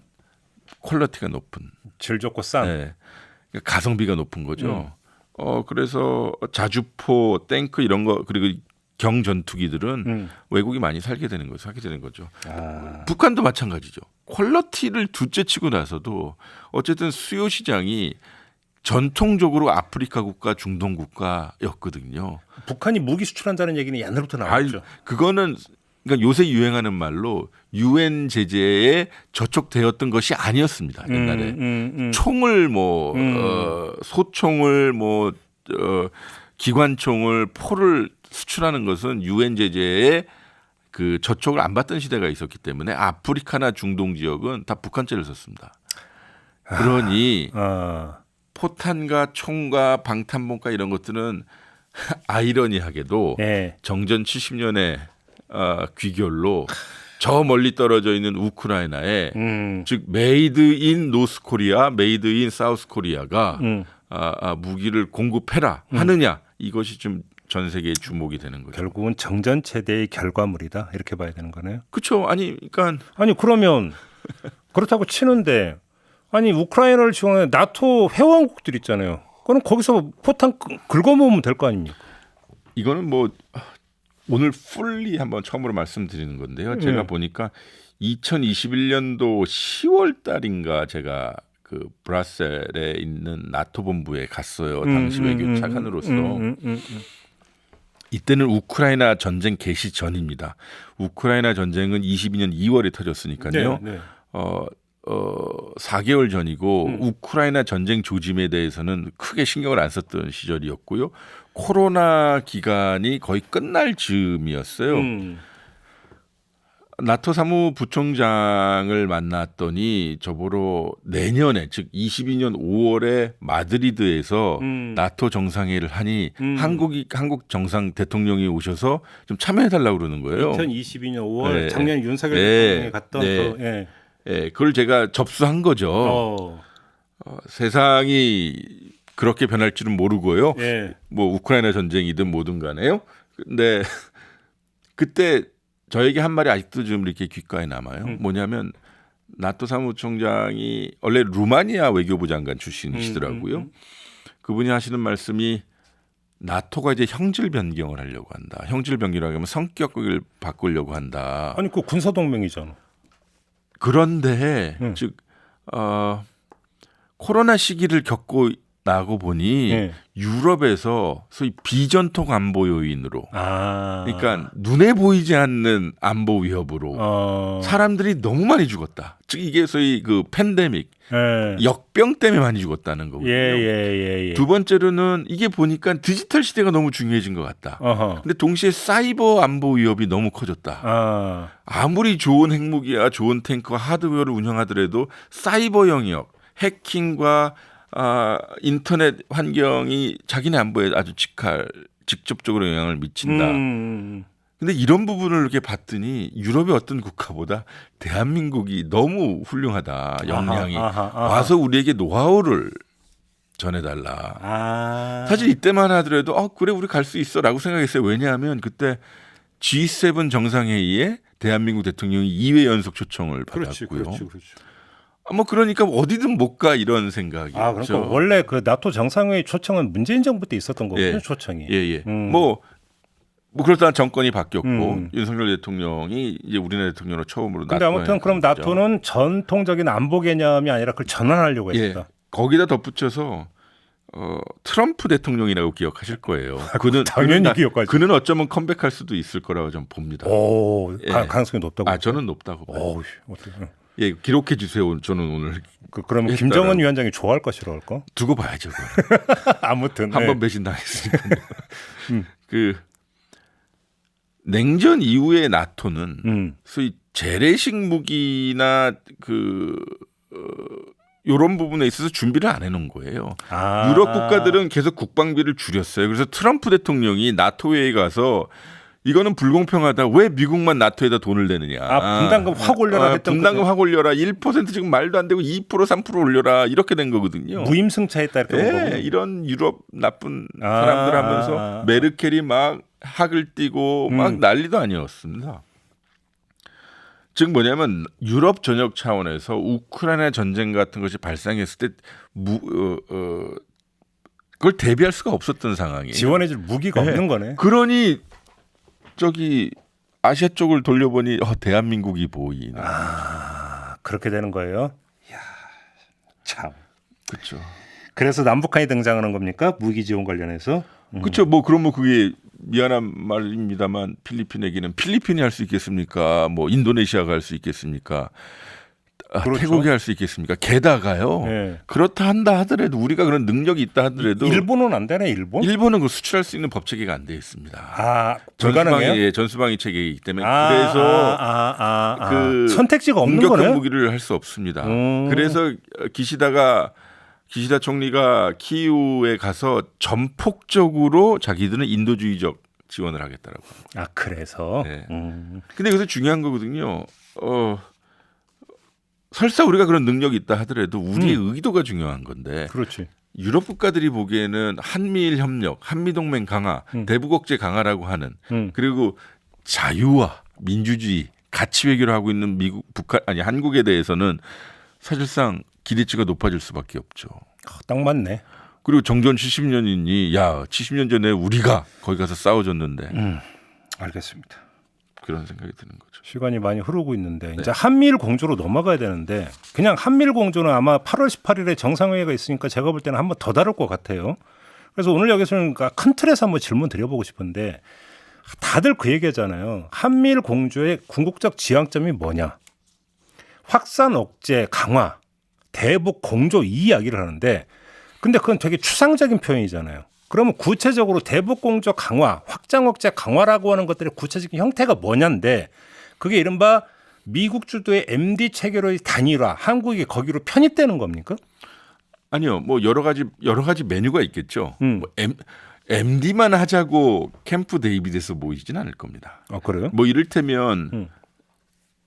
퀄리티가 높은. 질 좋고 싼. 그러니까 가성비가 높은 거죠. 그래서 자주포, 탱크 이런 거 그리고 경전투기들은 외국이 많이 사게 되는 거죠. 북한도 마찬가지죠. 퀄리티를 둘째치고 나서도 어쨌든 수요 시장이 전통적으로 아프리카 국가, 중동 국가였거든요. 북한이 무기 수출한다는 얘기는 옛날부터 나왔죠. 그거는 그러니까 요새 유행하는 말로 유엔 제재에 저촉되었던 것이 아니었습니다. 옛날에 총을 소총을 기관총을 포를 수출하는 것은 유엔 제재에 그 저촉을 안 받던 시대가 있었기 때문에 아프리카나 중동 지역은 다 북한제를 썼습니다. 그러니 포탄과 총과 방탄복과 이런 것들은 아이러니하게도 정전 70년의 귀결로 저 멀리 떨어져 있는 우크라이나에 즉 메이드 인 노스 코리아, 메이드 인 사우스 코리아가 무기를 공급해라 하느냐 이것이 좀 전 세계의 주목이 되는 거죠. 결국은 정전 체대의 결과물이다 이렇게 봐야 되는 거네요. 그렇죠. 그러면 그렇다고 치는데 우크라이나를 지원하는 나토 회원국들 있잖아요. 그럼 거기서 포탄 긁어모으면 될 거 아닙니까? 이거는 오늘 풀리 한번 처음으로 말씀드리는 건데요. 제가 보니까 2021년도 10월 달인가 제가 그 브뤼셀에 있는 나토 본부에 갔어요. 당시 외교 차관으로서. 이때는 우크라이나 전쟁 개시 전입니다. 우크라이나 전쟁은 22년 2월에 터졌으니까요. 4개월 전이고 우크라이나 전쟁 조짐에 대해서는 크게 신경을 안 썼던 시절이었고요. 코로나 기간이 거의 끝날 즈음이었어요. 나토 사무부총장을 만났더니 저보러 내년에 즉 22년 5월에 마드리드에서 나토 정상회의를 하니 한국 정상 대통령이 오셔서 좀 참여해달라고 그러는 거예요. 2022년 5월 작년 윤석열 대통령이 갔던 그걸 제가 접수한 거죠. 세상이 그렇게 변할 줄은 모르고요. 우크라이나 전쟁이든 뭐든 간에요. 근데 그때 저에게 한 말이 아직도 좀 이렇게 귓가에 남아요. 뭐냐면 나토 사무총장이 원래 루마니아 외교부 장관 출신이시더라고요. 그분이 하시는 말씀이 나토가 이제 형질 변경을 하려고 한다. 형질 변경이라고 하면 성격을 바꾸려고 한다. 그 군사 동맹이잖아. 그런데 즉 코로나 시기를 겪고 나고 보니 예. 유럽에서 소위 비전통 안보 요인으로 아. 그러니까 눈에 보이지 않는 안보 위협으로 사람들이 너무 많이 죽었다. 즉 이게 소위 그 팬데믹 예. 역병 때문에 많이 죽었다는 거거든요. 예. 두 번째로는 이게 보니까 디지털 시대가 너무 중요해진 것 같다. 어허. 근데 동시에 사이버 안보 위협이 너무 커졌다. 아. 아무리 좋은 핵무기야 좋은 탱크와 하드웨어를 운영하더라도 사이버 영역, 해킹과 인터넷 환경이 자기네 안보에 아주 직접적으로 영향을 미친다. 근데 이런 부분을 이렇게 봤더니 유럽의 어떤 국가보다 대한민국이 너무 훌륭하다. 역량이 아하. 와서 우리에게 노하우를 전해달라. 아. 사실 이때만 하더라도 그래 우리 갈 수 있어라고 생각했어요. 왜냐하면 그때 G7 정상회의에 대한민국 대통령이 2회 연속 초청을 받았고요. 그렇지. 뭐 그러니까 어디든 못 가 이런 생각이죠. 그러니까 원래 그 나토 정상회의 초청은 문재인 정부 때 있었던 거거든요. 예. 초청이. 예. 뭐 그렇다는 정권이 바뀌었고 윤석열 대통령이 이제 우리나라 대통령으로 처음으로 근데 아무튼 그럼 나토는 전통적인 안보 개념이 아니라 그걸 전환하려고 했다. 거기다 덧붙여서 트럼프 대통령이라고 기억하실 거예요. 당연히 기억하죠. 그는 어쩌면 컴백할 수도 있을 거라고 좀 봅니다. 가능성이 높다고. 저는 높다고 봐요. 어떻게? 예, 기록해 주세요. 저는 오늘 그러면 김정은 위원장이 좋아할 까 싫어할 까? 두고 봐야죠. 아무튼 한번 배신당했으니까. 그 냉전 이후의 나토는 소위 재래식 무기나 이런 부분에 있어서 준비를 안 해놓은 거예요. 유럽 국가들은 계속 국방비를 줄였어요. 그래서 트럼프 대통령이 나토 회의에 가서 이거는 불공평하다. 왜 미국만 나토에다 돈을 내느냐. 분담금 확 올려라 했던 분담금 확 올려라. 1% 지금 말도 안 되고 2% 3% 올려라. 이렇게 된 거거든요. 무임승차했다 이렇게 본 거고. 이런 유럽 나쁜 사람들 하면서 메르켈이 막 학을 띄고 막 난리도 아니었습니다. 즉 뭐냐면 유럽 전역 차원에서 우크라이나 전쟁 같은 것이 발생했을 때 그걸 대비할 수가 없었던 상황이에요. 지원해줄 무기가 없는 거네. 그러니 저기 아시아 쪽을 돌려보니 대한민국이 보이네. 그렇게 되는 거예요. 이야, 참. 그렇죠. 그래서 남북한이 등장하는 겁니까? 무기 지원 관련해서? 그렇죠. 뭐 그러면 그게 미안한 말입니다만 필리핀에게는 필리핀이 할 수 있겠습니까? 뭐 인도네시아가 할 수 있겠습니까? 그렇죠. 태국이 할 수 있겠습니까? 게다가요. 그렇다 한다 하더라도 우리가 그런 능력이 있다 하더라도 일본은 안 되네. 일본은 그 수출할 수 있는 법 체계가 안 돼 있습니다. 전수방위 체계이기 때문에 그래서 그 선택지가 없는 공격형 거네. 무기를 할 수 없습니다. 그래서 기시다 총리가 키이우에 가서 전폭적으로 자기들은 인도주의적 지원을 하겠다라고 합니다. 그래서. 네. 근데 여기서 중요한 거거든요. 설사 우리가 그런 능력이 있다 하더라도 우리의 의도가 중요한 건데. 그렇지. 유럽 국가들이 보기에는 한미일 협력, 한미동맹 강화, 대북억제 강화라고 하는 그리고 자유와 민주주의 가치 외교를 하고 있는 한국에 대해서는 사실상 기대치가 높아질 수밖에 없죠. 딱 맞네. 그리고 정전 70년이니 70년 전에 우리가 거기 가서 싸워줬는데. 알겠습니다. 그런 생각이 드는 거죠. 시간이 많이 흐르고 있는데 이제 한미일 공조로 넘어가야 되는데 그냥 한미일 공조는 아마 8월 18일에 정상회의가 있으니까 제가 볼 때는 한번 더 다룰 것 같아요. 그래서 오늘 여기서는 큰 틀에서 한번 질문 드려보고 싶은데 다들 그 얘기하잖아요. 한미일 공조의 궁극적 지향점이 뭐냐. 확산 억제 강화, 대북 공조 이 이야기를 하는데 근데 그건 되게 추상적인 표현이잖아요. 그러면 구체적으로 대북 공조 강화, 확장 억제 강화라고 하는 것들의 구체적인 형태가 뭐냐인데 그게 이른바 미국 주도의 MD 체계로의 단일화, 한국이 거기로 편입되는 겁니까? 아니요. 뭐 여러 가지 메뉴가 있겠죠. 뭐 MD만 하자고 캠프 데이비드에서 모이진 않을 겁니다. 그래요? 뭐 이를테면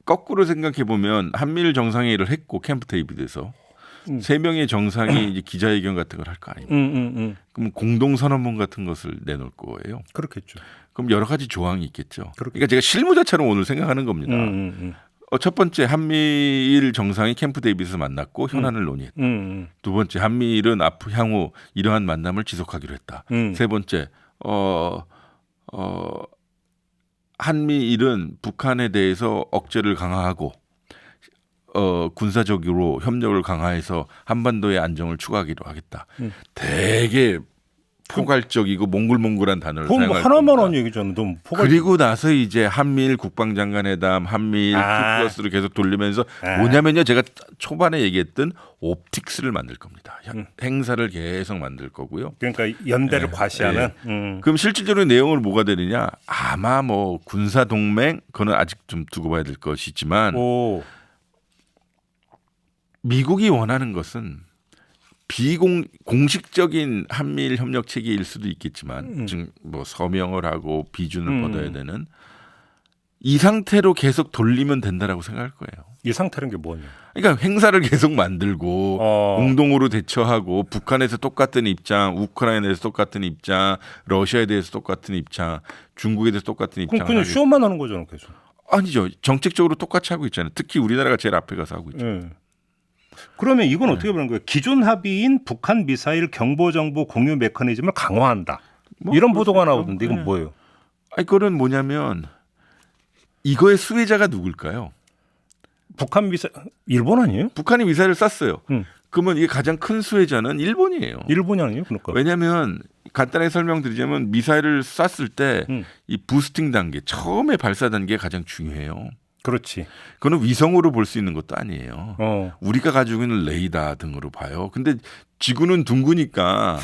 거꾸로 생각해 보면 한미일 정상회의를 했고 캠프 데이비드에서 3명의 정상이 이제 기자회견 같은 걸 할 거 아닙니까? 그럼 공동선언문 같은 것을 내놓을 거예요. 그렇겠죠. 그럼 여러 가지 조항이 있겠죠. 그러니까 제가 실무자처럼 오늘 생각하는 겁니다. 첫 번째 한미일 정상이 캠프 데이비드에서 만났고 현안을 논의했다. 두 번째 한미일은 향후 이러한 만남을 지속하기로 했다. 세 번째 한미일은 북한에 대해서 억제를 강화하고 군사적으로 협력을 강화해서 한반도의 안정을 추구하기로 하겠다. 되게 포괄적이고 몽글몽글한 단어를 그건 뭐 사용할 하나만 겁니다. 한 얘기잖아. 너무 포괄. 그리고 나서 이제 한미일 국방장관회담, 한미일 투플러스를 계속 돌리면서 뭐냐면요, 제가 초반에 얘기했던 옵틱스를 만들 겁니다. 행사를 계속 만들 거고요. 그러니까 연대를 과시하는. 그럼 실질적으로 내용을 뭐가 되느냐? 아마 뭐 군사 동맹, 그거는 아직 좀 두고 봐야 될 것이지만 오. 미국이 원하는 것은 공식적인 한미일 협력 체계일 수도 있겠지만 지금 뭐 서명을 하고 비준을 뻗어야 되는 이 상태로 계속 돌리면 된다라고 생각할 거예요. 이 상태는 게 뭐냐? 그러니까 행사를 계속 만들고 공동으로 대처하고 북한에서 똑같은 입장, 우크라이나에서 똑같은 입장, 러시아에 대해서 똑같은 입장, 중국에 대해서 똑같은 입장. 그럼 그냥 쇼만 하는 거잖아, 계속. 아니죠. 정책적으로 똑같이 하고 있잖아요. 특히 우리나라가 제일 앞에 가서 하고 있죠. 그러면 이건 어떻게 보는 거예요? 기존 합의인 북한 미사일 경보 정보 공유 메커니즘을 강화한다. 뭐 이런 보도가 나오던데 이건 뭐예요? 아니 그건 뭐냐면 이거의 수혜자가 누굴까요? 북한 미사일 일본 아니에요? 북한이 미사일을 쐈어요. 그러면 이게 가장 큰 수혜자는 일본이에요. 일본이 아니에요? 그러니까. 왜냐하면 간단하게 설명드리자면 미사일을 쐈을 때 이 부스팅 단계, 처음에 발사 단계가 가장 중요해요. 그렇지. 그거는 위성으로 볼 수 있는 것도 아니에요. 우리가 가지고 있는 레이더 등으로 봐요. 근데 지구는 둥그니까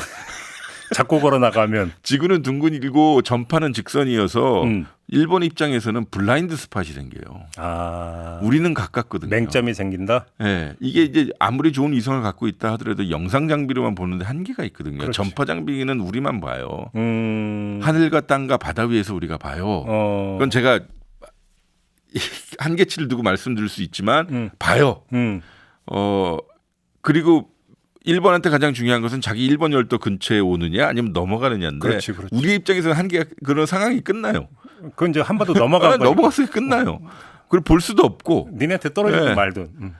자꾸 걸어 나가면 지구는 둥근이고 전파는 직선이어서 일본 입장에서는 블라인드 스팟이 생겨요. 우리는 가깝거든요. 맹점이 생긴다. 네, 이게 이제 아무리 좋은 위성을 갖고 있다 하더라도 영상 장비로만 보는데 한계가 있거든요. 그렇지. 전파 장비는 우리만 봐요. 하늘과 땅과 바다 위에서 우리가 봐요. 그건 제가 한계치를 두고 말씀드릴 수 있지만 봐요. 그리고 일본한테 가장 중요한 것은 자기 일본 열도 근처에 오느냐 아니면 넘어가느냐인데 그렇지. 우리 입장에서는 한계가 그런 상황이 끝나요. 그건 이제 한반도 넘어가고 넘어갔으니 끝나요. 그걸 볼 수도 없고. 니네한테 떨어지든 네. 말든.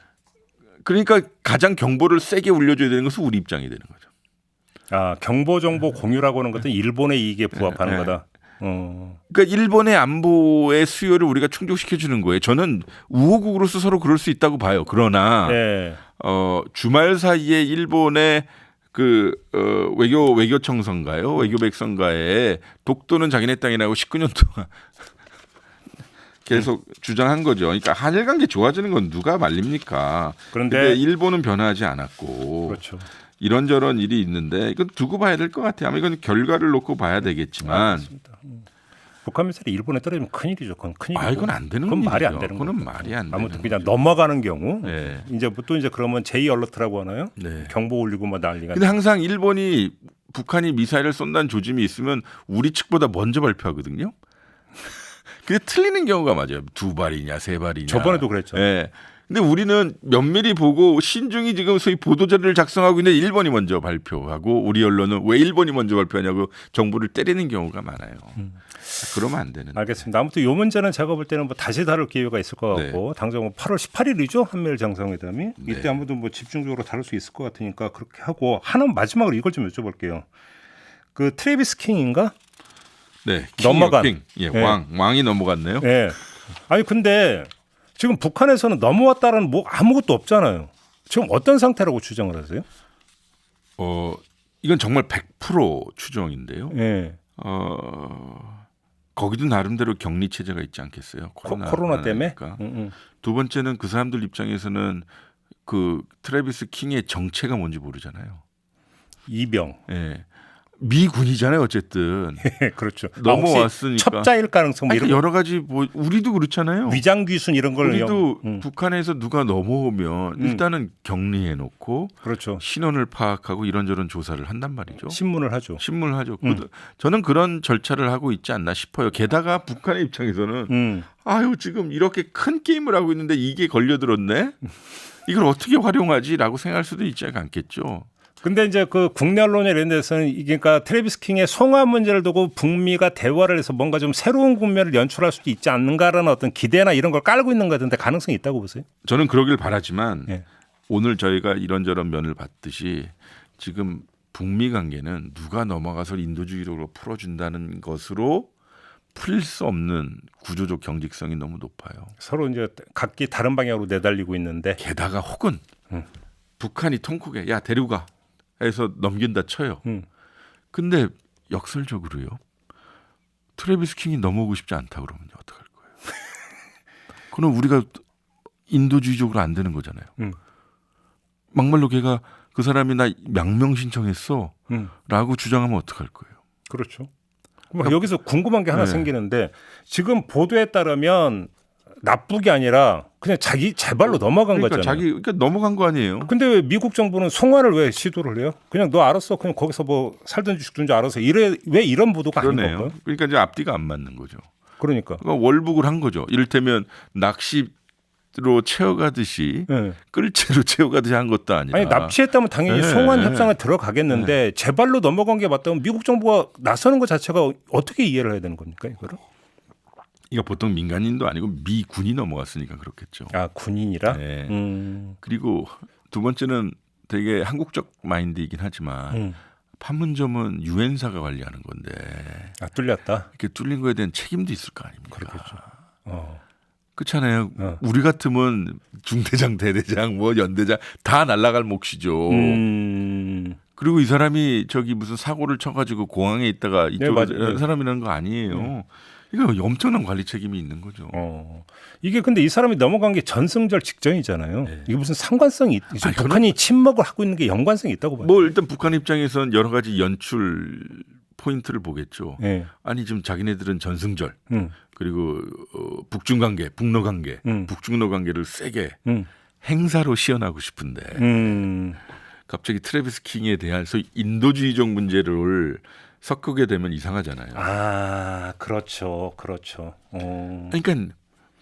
그러니까 가장 경보를 세게 울려줘야 되는 것은 우리 입장이 되는 거죠. 경보 정보 공유라고 하는 것은 일본의 이익에 부합하는 네. 거다. 그러니까 일본의 안보의 수요를 우리가 충족시켜 주는 거예요. 저는 우호국으로서 서로 그럴 수 있다고 봐요. 그러나 네. 주말 사이에 일본의 외교청선가요? 외교백성가에 독도는 자기네 땅이라고 19년 동안 계속 주장한 거죠. 그러니까 한일 관계 좋아지는 건 누가 말립니까? 그런데 일본은 변하지 않았고 그렇죠. 이런저런 일이 있는데 이건 두고 봐야 될 것 같아요. 아마 이건 결과를 놓고 봐야 되겠지만. 북한 미사일이 일본에 떨어지면 큰일이죠. 그건 큰일이고. 이건 안 되는 그건 일이죠. 말이 안 되는 그건 거죠. 말이 안 되는 아무튼 그냥 거죠. 넘어가는 경우 네. 이제 또 이제 그러면 제2 얼러트라고 하나요? 네. 경보 울리고 막 난리가. 근데 항상 일본이 북한이 미사일을 쏜다는 조짐이 있으면 우리 측보다 먼저 발표하거든요. 그게 틀리는 경우가 많아요. 2발이냐 3발이냐. 저번에도 그랬죠. 네. 근데 우리는 면밀히 보고 신중히 지금 소위 보도자료를 작성하고 있는데 일본이 먼저 발표하고 우리 언론은 왜 일본이 먼저 발표하냐고 정부를 때리는 경우가 많아요. 그러면 안 되는. 알겠습니다. 아무튼 이 문제는 제가 볼 때는 뭐 다시 다룰 기회가 있을 것 같고 당장 뭐 8월 18일이죠 한미일 정상회담이 이때 아무도 뭐 집중적으로 다룰 수 있을 것 같으니까 그렇게 하고 하나 마지막으로 이걸 좀 여쭤볼게요. 그 트래비스 킹인가? 네, 넘어간. 킹. 예, 네. 왕이 넘어갔네요. 네. 아니 근데 지금 북한에서는 넘어왔다는 뭐 아무것도 없잖아요. 지금 어떤 상태라고 주장을 하세요? 이건 정말 100% 추정인데요. 네. 거기도 나름대로 격리 체제가 있지 않겠어요? 코로나 때문에. 두 번째는 그 사람들 입장에서는 그 트래비스 킹의 정체가 뭔지 모르잖아요. 이병. 예. 미군이잖아요, 어쨌든. 그렇죠. 넘어왔으니까. 첩자일 가능성 뭐 아니, 이런 여러 가지 뭐 우리도 그렇잖아요. 위장 귀순 이런 걸 우리도 북한에서 누가 넘어오면 일단은 격리해 놓고 그렇죠. 신원을 파악하고 이런저런 조사를 한단 말이죠. 신문을 하죠. 신문을 하죠. 저는 그런 절차를 하고 있지 않나 싶어요. 게다가 북한의 입장에서는 아유 지금 이렇게 큰 게임을 하고 있는데 이게 걸려들었네. 이걸 어떻게 활용하지라고 생각할 수도 있지 않겠죠. 근데 이제 그 국내 언론에 이런 데서는 이게 그러니까 트래비스 킹의 송환 문제를 두고 북미가 대화를 해서 뭔가 좀 새로운 국면을 연출할 수도 있지 않는가라는 어떤 기대나 이런 걸 깔고 있는 것 같은데 가능성이 있다고 보세요? 저는 그러길 바라지만 네. 오늘 저희가 이런저런 면을 봤듯이 지금 북미 관계는 누가 넘어가서 인도주의로 풀어준다는 것으로 풀릴 수 없는 구조적 경직성이 너무 높아요. 서로 이제 각기 다른 방향으로 내달리고 있는데 게다가 혹은 북한이 통콕에 야 데리고 가 해서 넘긴다 쳐요. 근데 역설적으로요. 트래비스 킹이 넘어오고 싶지 않다 그러면 어떡할 거예요? 그럼 우리가 인도주의적으로 안 되는 거잖아요. 막말로 걔가 그 사람이 나 망명 신청했어 라고 주장하면 어떡할 거예요? 그렇죠. 여기서 궁금한 게 하나 네. 생기는데 지금 보도에 따르면 납북이 아니라 그냥 자기 제발로 넘어간 그러니까 거잖아요. 그러니까 넘어간 거 아니에요? 근데 왜 미국 정부는 송환을 왜 시도를 해요? 그냥 너 알았어. 그냥 거기서 뭐 살든지 죽든지 알아서 왜 이런 보도가 아닌 그러네요. 건가요? 그러니까 이제 앞뒤가 안 맞는 거죠. 그러니까. 그러니까 월북을 한 거죠. 이를테면 낚시로 채워가듯이 네. 끌채로 채워가듯이 한 것도 아니라. 아니 납치했다면 당연히 네. 송환 협상에 들어가겠는데 제발로 넘어간 게 맞다면 미국 정부가 나서는 것 자체가 어떻게 이해를 해야 되는 겁니까 이거를? 이거 보통 민간인도 아니고 미군이 넘어갔으니까 그렇겠죠. 아 군인이라. 네. 그리고 두 번째는 되게 한국적 마인드이긴 하지만 판문점은 유엔사가 관리하는 건데 아 뚫렸다. 이렇게 뚫린 거에 대한 책임도 있을 거 아닙니까? 그렇겠죠. 그렇잖아요. 우리 같으면 중대장, 대대장, 뭐 연대장 다 날아갈 몫이죠. 그리고 이 사람이 저기 무슨 사고를 쳐가지고 공항에 있다가 이쪽에 사람이라는 거 아니에요. 이거 엄청난 관리 책임이 있는 거죠. 이게 근데 이 사람이 넘어간 게 전승절 직전이잖아요. 네. 이게 무슨 상관성이 있죠? 북한이 침묵을 하고 있는 게 연관성이 있다고 봐요. 뭐 일단 북한 입장에서는 여러 가지 연출 포인트를 보겠죠. 네. 아니 지금 자기네들은 전승절 그리고 북중 관계, 북러 관계, 북중러 관계를 세게 행사로 시연하고 싶은데 갑자기 트래비스 킹에 대한 소위 인도주의적 문제를 섞게 되면 이상하잖아요. 아, 그렇죠. 그러니까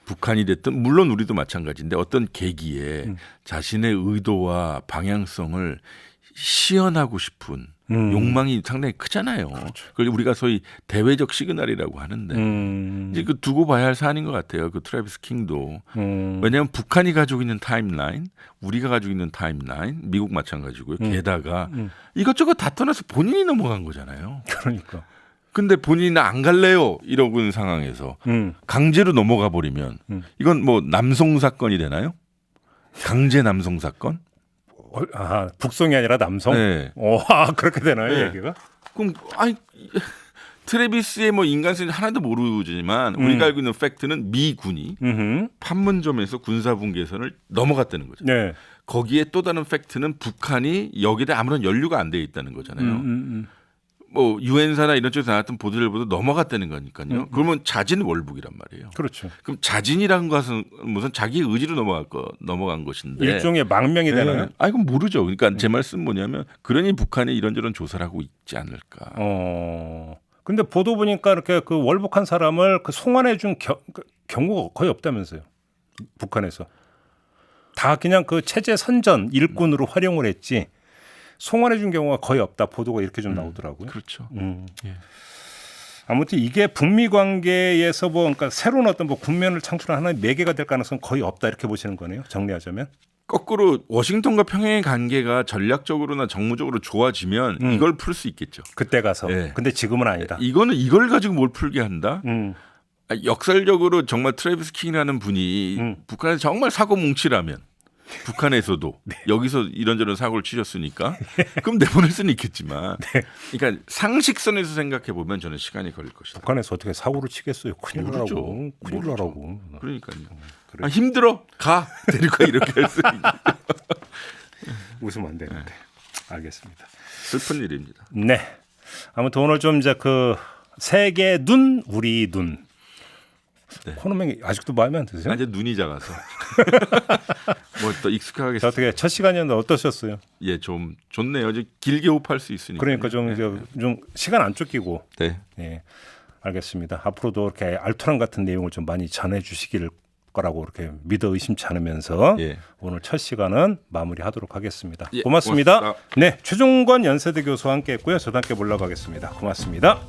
북한이 됐든 물론 우리도 마찬가지인데 어떤 계기에 자신의 의도와 방향성을 시연하고 싶은 욕망이 상당히 크잖아요. 그렇죠. 그걸 우리가 소위 대외적 시그널이라고 하는데 이제 그 두고 봐야 할 사안인 것 같아요. 그 트래비스 킹도 왜냐하면 북한이 가지고 있는 타임라인, 우리가 가지고 있는 타임라인, 미국 마찬가지고요. 게다가 이것저것 다 떠나서 본인이 넘어간 거잖아요. 그러니까. 근데 본인은 안 갈래요 이러고 있는 상황에서 강제로 넘어가 버리면 이건 뭐 남송 사건이 되나요? 강제 남송 사건? 아, 북송이 아니라 남성? 네. 그렇게 되나요, 네. 얘기가? 그럼 아니 트래비스의 뭐 인간성이 하나도 모르지만 우리가 알고 있는 팩트는 미군이 판문점에서 군사분계선을 넘어갔다는 거죠. 네. 거기에 또 다른 팩트는 북한이 여기에 아무런 연루가 안 돼 있다는 거잖아요. 뭐 유엔사나 이런 쪽에서 나왔던 보도를 보도 넘어갔다는 거니까요. 그러면 자진 월북이란 말이에요. 그렇죠. 그럼 자진이라는 것은 무슨 자기 의지로 넘어간 것인데 일종의 망명이 되나요? 아 이건 모르죠. 그러니까 제 말씀 뭐냐면 그러니 북한이 이런저런 조사를 하고 있지 않을까. 근데 보도 보니까 이렇게 그 월북한 사람을 그 송환해 준 경우가 거의 없다면서요. 북한에서. 다 그냥 그 체제 선전 일꾼으로 활용을 했지. 송환해 준 경우가 거의 없다. 보도가 이렇게 좀 나오더라고요. 그렇죠. 예. 아무튼 이게 북미 관계에서 뭐 그러니까 새로운 어떤 뭐 국면을 창출하는 하나의 매개가 될 가능성은 거의 없다 이렇게 보시는 거네요. 정리하자면. 거꾸로 워싱턴과 평양의 관계가 전략적으로나 정무적으로 좋아지면 이걸 풀 수 있겠죠. 그때 가서. 네. 근데 지금은 아니다. 이거는 이걸 가지고 뭘 풀게 한다? 역설적으로 정말 트래비스 킹이라는 분이 북한에서 정말 사고 뭉치라면 북한에서도 여기서 이런저런 사고를 치셨으니까 그럼 내보낼 수는 있겠지만 그러니까 상식선에서 생각해 보면 저는 시간이 걸릴 것이다. 북한에서 어떻게 사고를 치겠어요? 큰일 모르죠. 나라고. 큰일 모르죠. 나라고. 그러니까요. 아, 힘들어 가 데리고 가 이렇게 할 수 있는 웃으면 안 되는데. 알겠습니다. 슬픈 일입니다. 네. 아무튼 오늘 좀 이제 그 세계 눈 우리 눈 코너명이 아직도 마음에 안 드세요? 이제 눈이 작아서 뭐 또 익숙하게 자, 어떻게 첫 시간이었는데 어떠셨어요? 예, 좀 좋네요. 이제 길게 호흡할 수 있으니까. 그러니까 좀 시간 안 쫓기고. 네. 예. 알겠습니다. 앞으로도 이렇게 알토란 같은 내용을 좀 많이 전해 주시길 거라고 이렇게 믿어 의심치 않으면서 예. 오늘 첫 시간은 마무리하도록 하겠습니다. 예, 고맙습니다. 고맙습니다. 네, 최종관 연세대 교수와 함께했고요. 저도 함께 물러가겠습니다. 고맙습니다.